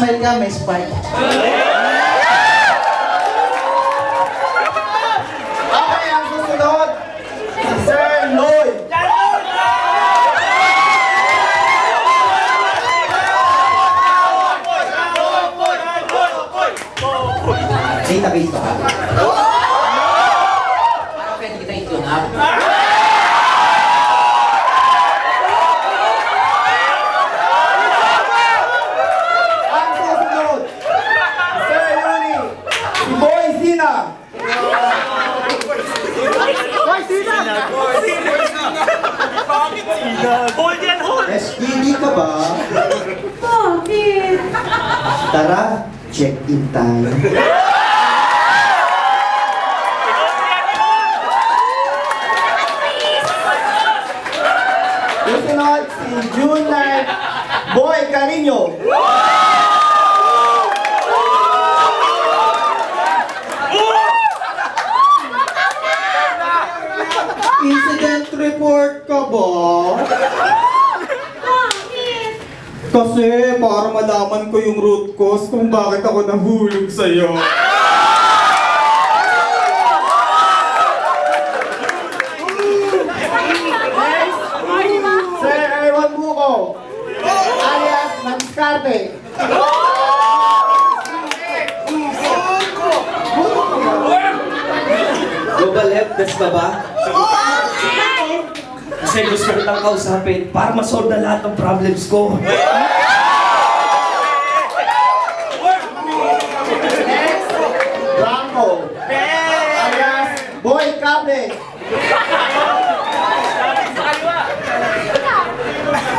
smile ka, may spike. Okay, ang susunod, Sir Lloyd. Database ka ba? Parang pwede kita i-tune up. Ang susunod, Sir Yuri. Si Boy Zina. Boy Zina! Bakit sila? Boy yan, hol! SPD ka ba? Bakit? Tara, check-in tayo. Susunod, si June Knight. Boy Carino. Incident report ka ba? Bakit? Kasi para malaman ko yung root cause kung bakit ako nahulog sa'yo. Sir Erwan Buko. Alias Nagskarte. Global Help Desk ka ba? Kasi gusto ko lang kausapin para masolve na lahat ng problems ko. Next, Blanco. Alias Boy Cable.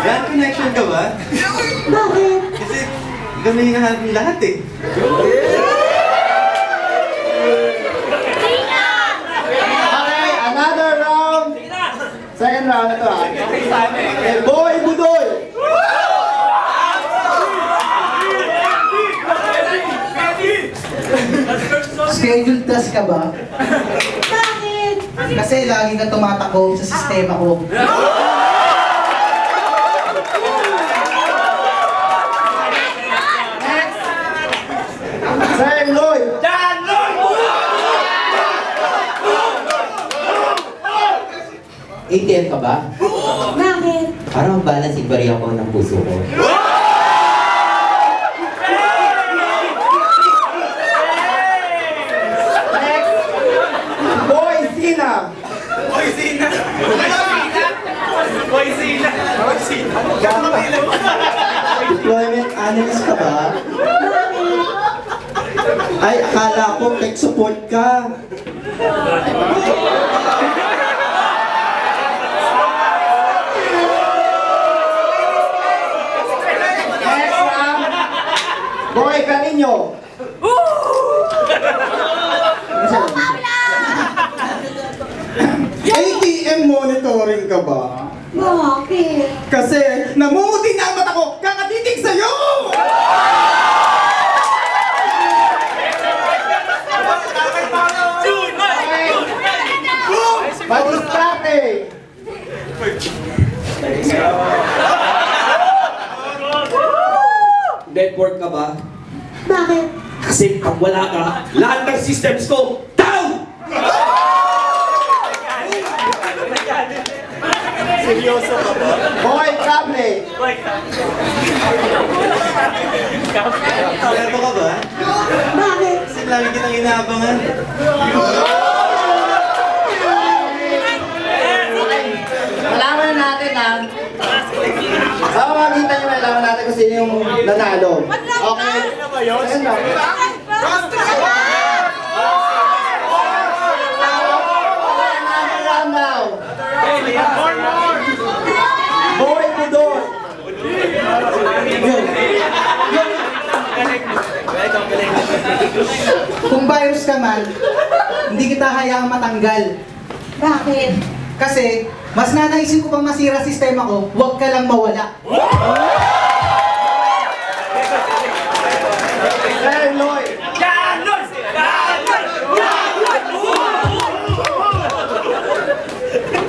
Yan, connection ka ba? Bakit? Kasi ikaw na hinahanap ng lahat eh. Okay, another round. Second round na to ah. Okay, Boy Budoy. Scheduled test ka ba? Bakit? Kasi lagi kang tumatakbo sa sistema ko. Next, Sir Lloyd. ATM ka ba? Bakit? Para mag-balance yung bariya ko ng puso ko. Next, Boy Zina. Boy Zina! Boy Zina! Boy Zina! Deployment analyst ka ba? Ay, akala ko tech support ka. Next round, Boy Carino. ATM monitoring ka ba? Bakit? Kasi namumuti na ang mata ko kakatitig sa'yo! Magistrate. Network ka ba? Bakit? Kasi pag wala ka, lahat ng systems ko, down! Seryoso ka ba? Boy Cable. Serto ka ba? Bakit? Kasi lagi kitang inaabangan. Malaman natin na sa pamamagitan nyo, malaman natin kung sino yung nanalo. Okay? Second round. Another round now. Boy Budoy. Kung virus ka man, hindi kita hayaang matanggal. Bakit? Kasi, mas nanaisin ko pang masira sistema ko, huwag ka lang mawala. Sir Lloyd.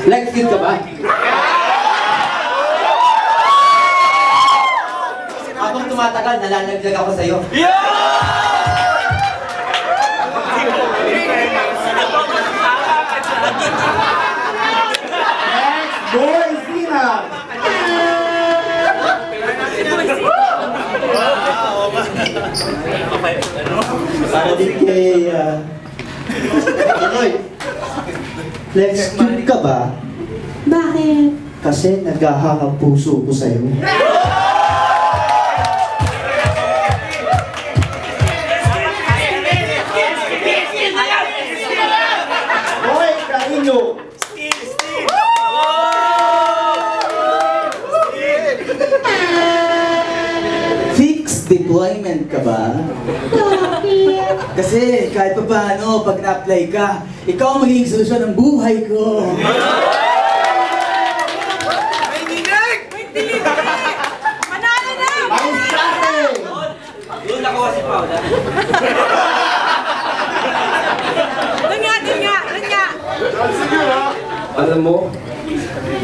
Like fit ka ba? Habang tumatagal, nalalaglag ako sa'yo. Boy, Zina! Para din kay... Anoy, let's cute ka ba? Bakit? Kasi naghahang puso ko sa'yo. Hoy, Carino! Fixed deployment ka ba? Bakit? Kasi kahit pa paano, pag na-apply ka, ikaw ang magiging solusyon ng buhay ko. Manalo na! Maestarte! Doon nakuha si Paula. Doon nga, doon nga, doon nga! Alam mo,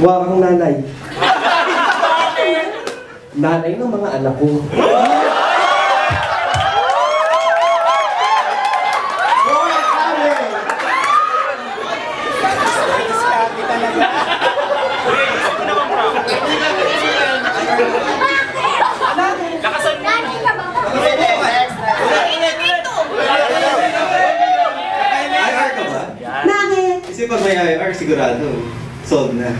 huwag kang nanay. Nanay ng mga anak ko. Hoy, Karen! IR ka ba? Bakit? Kasi pag may IR, sigurado, solved na.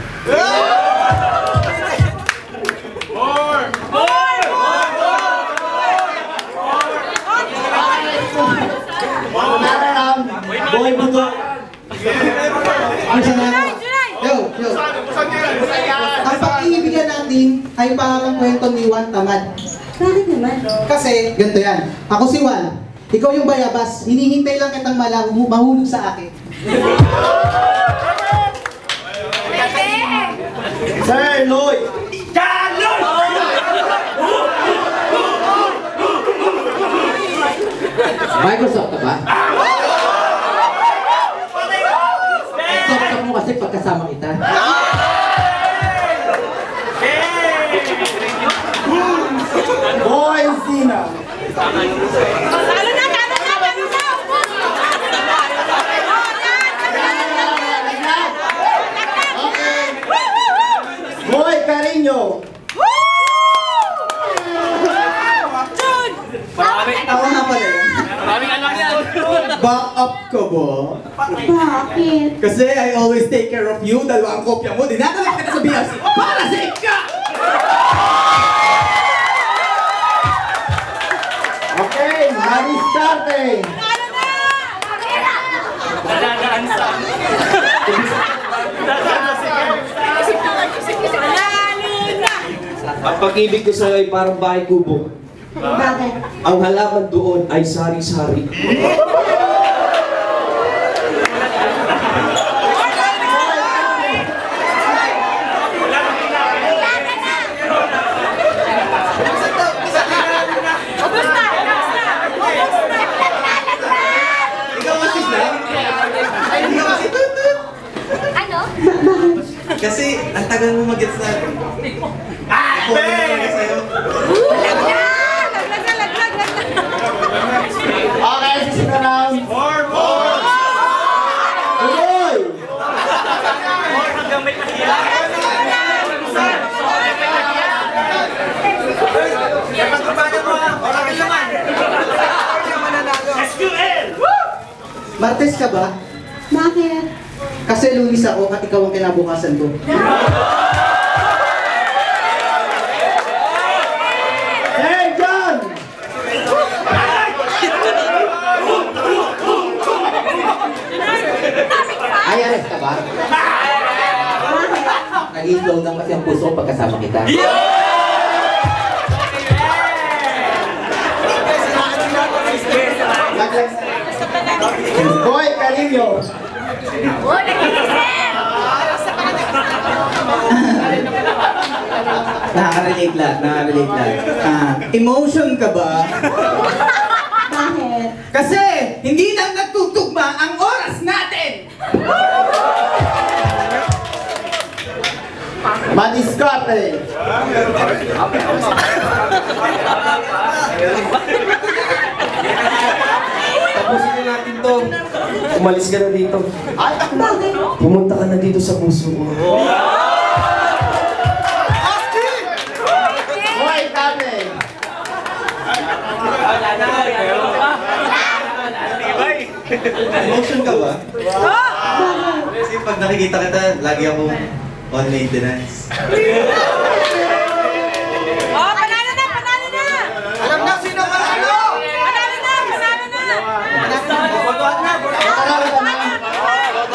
Boy, buto. Ano sa nga? July! Yo. Ang pag-iibigan natin ay parang kwento ni Juan Tamad. Bakit naman? Kasi, ganito yan. Ako si Juan. Ikaw yung bayabas. Hinihintay lang kitang mahulog sa akin. Sir Lloyd! Microsoft ka ba? Stop mo kasi pagkasama kita. Boy, Zina! Talo na, talo na, talo na! Boy, Carino! Jun! Ako nga pala yun. Back up ka ba? Bakit? Kasi I always take care of you. Dalawang kopya mo. Dinadala kita sa BRC para sa ika! Okay, Maestarte! Talo na! Talo na! Ang pag-ibig ko sa'yo ay parang bahay kubo. Bakit? Ang halaman doon ay sari-sari. Ikaw kasi na? Ikaw kasi tutut. Bakit? Kasi ang tagal mo mag-gets na. Ako na lang sa'yo. Laglag na, laglag, laglag! Okay, sisip na round. Tuloy! Martes ka ba? Bakit? Kasi Lunis ako at ikaw ang kinabukasan ko. Hey, John! Ay, ares ka ba? Nag-i-slow down kasi ang puso ko pagkasama kita. Boy, Carino! Nakaka-relate lang. Emotion ka ba? Bakit? Kasi hindi lang nagtutugma ang oras natin! Maniscate! Tapusin na natin to. Umalis ka na dito. Bakit? Pumunta ka na dito sa puso ko. Hoy, kami! Emotion ka ba? Kasi pag nakikita kita, lagi akong on maintenance. Oh, panalo na, panalo na! Alam na sino manalo! Panalo na, panalo na!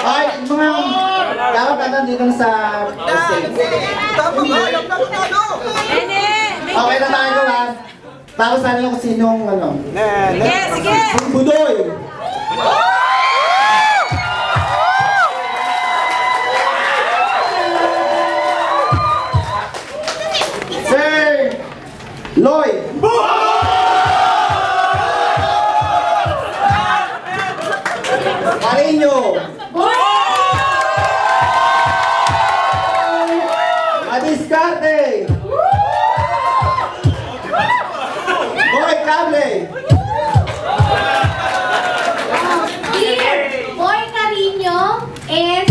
Hoy, mga dapat na nandito na sa stage. Nene! Okay na tayo ha. Tapos ano kung sinong ano. Sige, sige! Budoy! Sir Lloyd! Carino! Madiscarte! Boy Cable! Dear Boy Carino and